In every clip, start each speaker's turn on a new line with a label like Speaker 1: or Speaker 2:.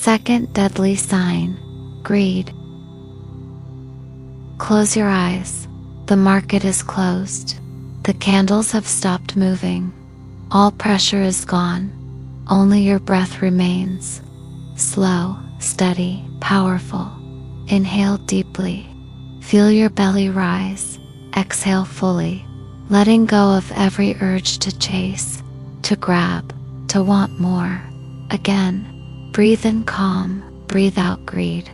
Speaker 1: Second deadly sign, greed. Close your eyes. The market is closed. The candles have stopped moving. All pressure is gone. Only your breath remains. Slow, steady, powerful. Inhale deeply. Feel your belly rise. Exhale fully, letting go of every urge to chase, to grab, to want more. Again, breathe in calm, breathe out greed.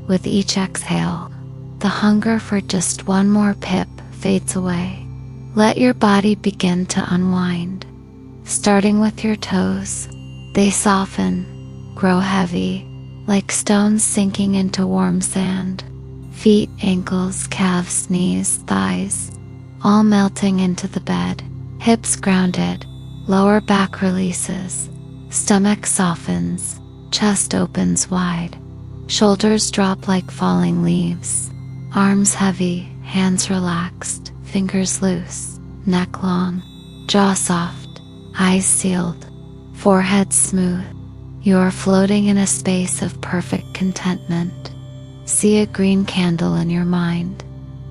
Speaker 1: With each exhale, the hunger for just one more pip fades away. Let your body begin to unwind. Starting with your toes, they soften, grow heavy, like stones sinking into warm sand. Feet, ankles, calves, knees, thighs, all melting into the bed. Hips grounded, lower back releases, stomach softens, chest opens wide. Shoulders drop like falling leaves. Arms heavy, hands relaxed, fingers loose, neck long, jaw soft, eyes sealed, forehead smooth. You are floating in a space of perfect contentment. See a green candle in your mind.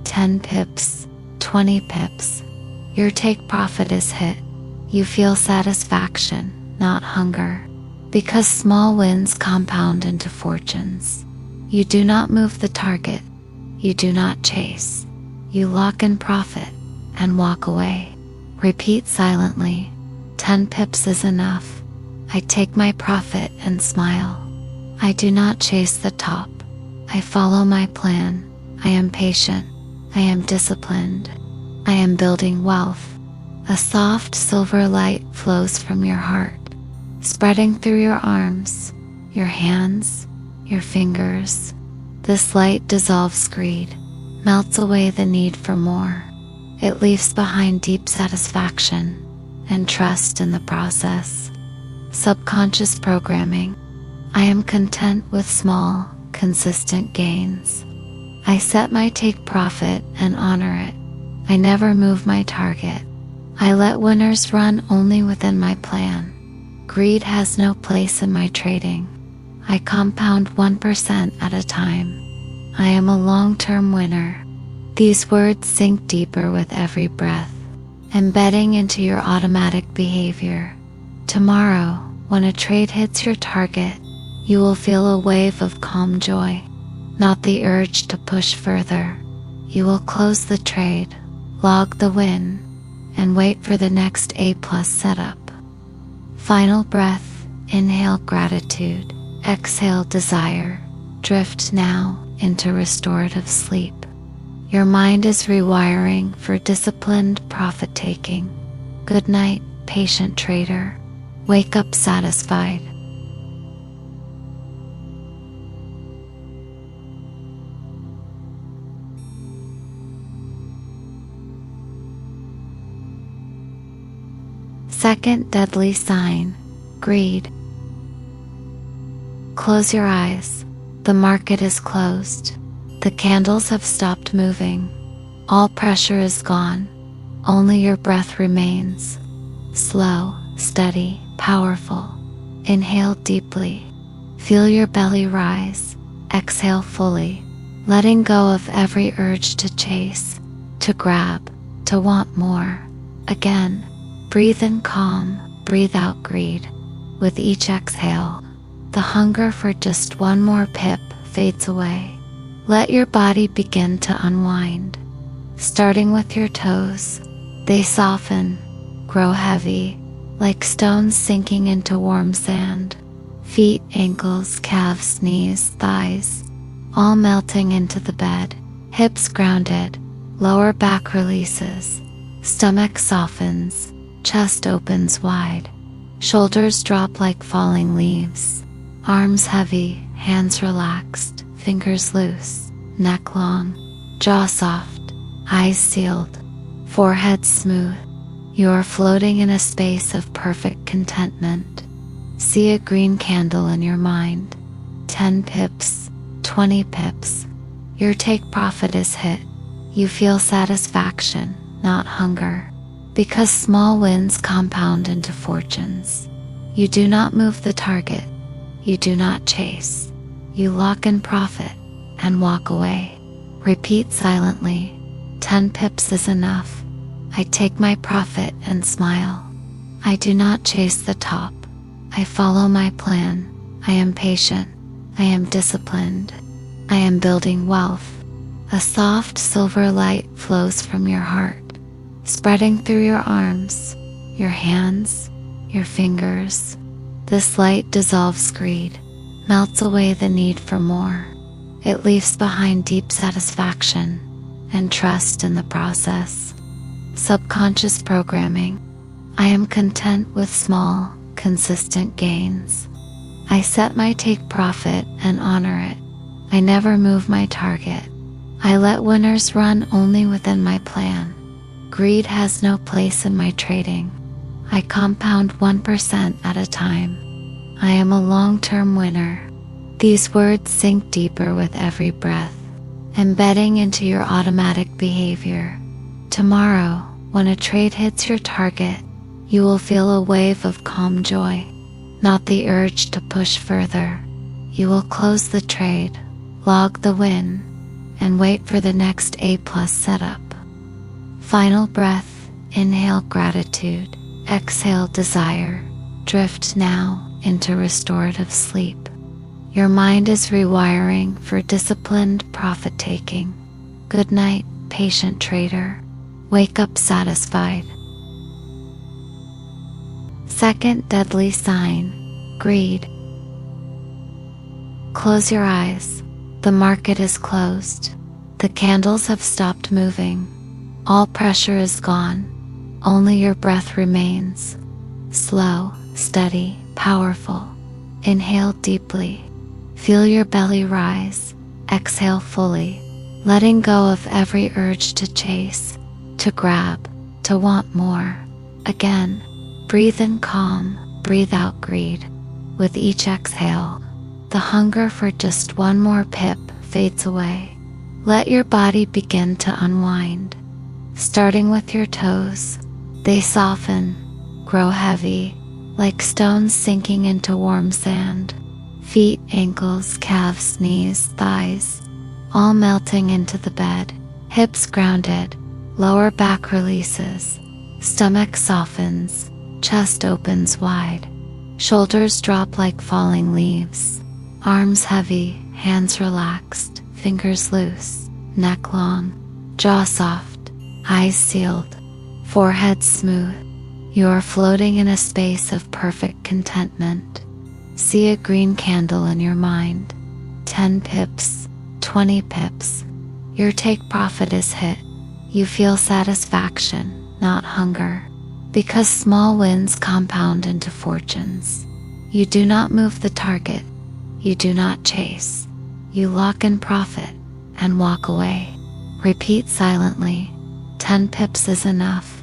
Speaker 1: 10 pips, 20 pips. Your take profit is hit. You feel satisfaction, not hunger. Because small wins compound into fortunes. You do not move the target. You do not chase. You lock in profit and walk away. Repeat silently. 10 pips is enough. I take my profit and smile. I do not chase the top. I follow my plan. I am patient. I am disciplined. I am building wealth. A soft silver light flows from your heart, spreading through your arms, your hands, your fingers. This light dissolves greed, melts away the need for more. It leaves behind deep satisfaction and trust in the process. Subconscious programming. I am content with small, consistent gains. I set my take profit and honor it. I never move my target. I let winners run only within my plan. Greed has no place in my trading. I compound 1% at a time. I am a long-term winner. These words sink deeper with every breath, embedding into your automatic behavior. Tomorrow, when a trade hits your target, you will feel a wave of calm joy, not the urge to push further. You will close the trade, log the win, and wait for the next A+ setup. Final breath, inhale gratitude, exhale desire. Drift now into restorative sleep. Your mind is rewiring for disciplined profit taking. Good night, patient trader. Wake up satisfied. Second deadly sign, greed. Close your eyes. The market is closed. The candles have stopped moving. All pressure is gone. Only your breath remains. Slow, steady, powerful. Inhale deeply. Feel your belly rise. Exhale fully, letting go of every urge to chase, to grab, to want more. Again, breathe in calm, breathe out greed. With each exhale, the hunger for just one more pip fades away. Let your body begin to unwind. Starting with your toes, they soften, grow heavy, like stones sinking into warm sand. Feet, ankles, calves, knees, thighs, all melting into the bed. Hips grounded, lower back releases, stomach softens, chest opens wide. Shoulders drop like falling leaves. Arms heavy, hands relaxed, fingers loose, neck long, jaw soft, eyes sealed, forehead smooth. You are floating in a space of perfect contentment. See a green candle in your mind. 10 pips, 20 pips. Your take profit is hit. You feel satisfaction, not hunger. Because small wins compound into fortunes. You do not move the target. You do not chase. You lock in profit and walk away. Repeat silently. 10 pips is enough. I take my profit and smile. I do not chase the top. I follow my plan. I am patient. I am disciplined. I am building wealth. A soft silver light flows from your heart, spreading through your arms, your hands, your fingers. This light dissolves greed, melts away the need for more. It leaves behind deep satisfaction and trust in the process. Subconscious programming. I am content with small, consistent gains. I set my take profit and honor it. I never move my target. I let winners run only within my plan. Greed has no place in my trading. I compound 1% at a time. I am a long-term winner. These words sink deeper with every breath, embedding into your automatic behavior. Tomorrow, when a trade hits your target, you will feel a wave of calm joy, not the urge to push further. You will close the trade, log the win, and wait for the next A+ setup. Final breath. Inhale gratitude, exhale desire. Drift now into restorative sleep. Your mind is rewiring for disciplined profit taking. Good night, patient trader. Wake up satisfied. Second deadly sign, greed. Close your eyes. The market is closed. The candles have stopped moving. All pressure is gone. Only your breath remains. Slow, steady, powerful. Inhale deeply. Feel your belly rise. Exhale fully, letting go of every urge to chase, to grab, to want more. Again, breathe in calm, breathe out greed. With each exhale, the hunger for just one more pip fades away. Let your body begin to unwind. Starting with your toes, they soften, grow heavy, like stones sinking into warm sand. Feet, ankles, calves, knees, thighs, all melting into the bed. Hips grounded, lower back releases, stomach softens, chest opens wide. Shoulders drop like falling leaves. Arms heavy, hands relaxed, fingers loose, neck long, jaw soft, eyes sealed, forehead smooth. You are floating in a space of perfect contentment. See a green candle in your mind. 10 pips, 20 pips. Your take profit is hit. You feel satisfaction, not hunger, because small wins compound into fortunes. You do not move the target. You do not chase. You lock in profit and walk away. Repeat silently. 10 pips is enough.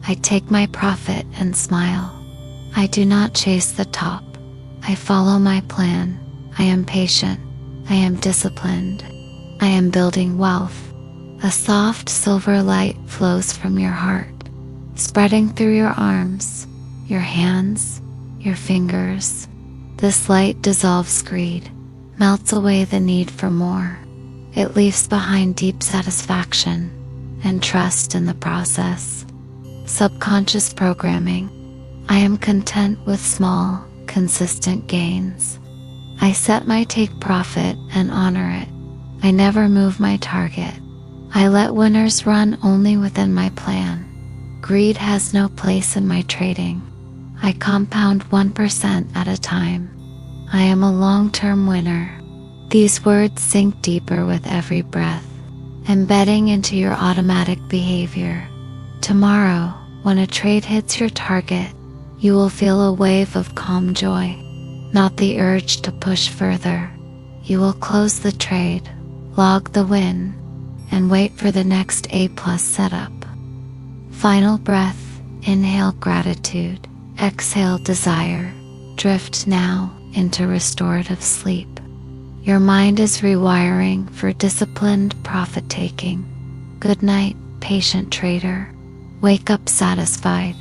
Speaker 1: I take my profit and smile. I do not chase the top. I follow my plan. I am patient. I am disciplined. I am building wealth. A soft silver light flows from your heart, spreading through your arms, your hands, your fingers. This light dissolves greed, melts away the need for more. It leaves behind deep satisfaction and trust in the process. Subconscious programming. I am content with small, consistent gains. I set my take profit and honor it. I never move my target. I let winners run only within my plan. Greed has no place in my trading. I compound 1% at a time. I am a long-term winner. These words sink deeper with every breath, embedding into your automatic behavior. Tomorrow, when a trade hits your target, you will feel a wave of calm joy, not the urge to push further. You will close the trade, log the win, and wait for the next A+ setup. Final breath. Inhale gratitude, exhale desire. Drift now into restorative sleep. Your mind is rewiring for disciplined profit taking. Good night, patient trader. Wake up satisfied.